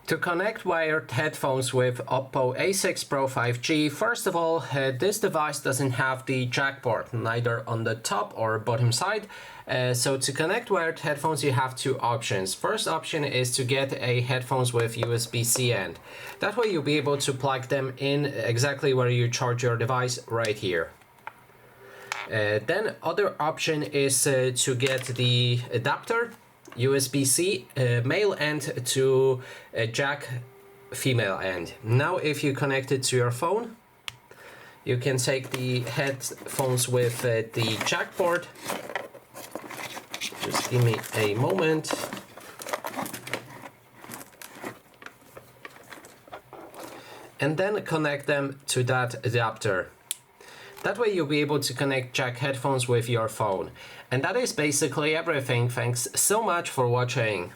To connect wired headphones with Oppo A6 Pro 5G, first of all, this device doesn't have the jack port, neither on the top or bottom side. So to connect wired headphones, you have two options. First option is to get a headphones with USB-C end. That way you'll be able to plug them in exactly where you charge your device, right here. Then other option is to get the adapter, USB-C male end to jack female end. Now if you connect it to your phone, you can take the headphones with the jack port. Just give me a moment. And then connect them to that adapter. That way you'll be able to connect jack headphones with your phone. And that is basically everything. Thanks so much for watching.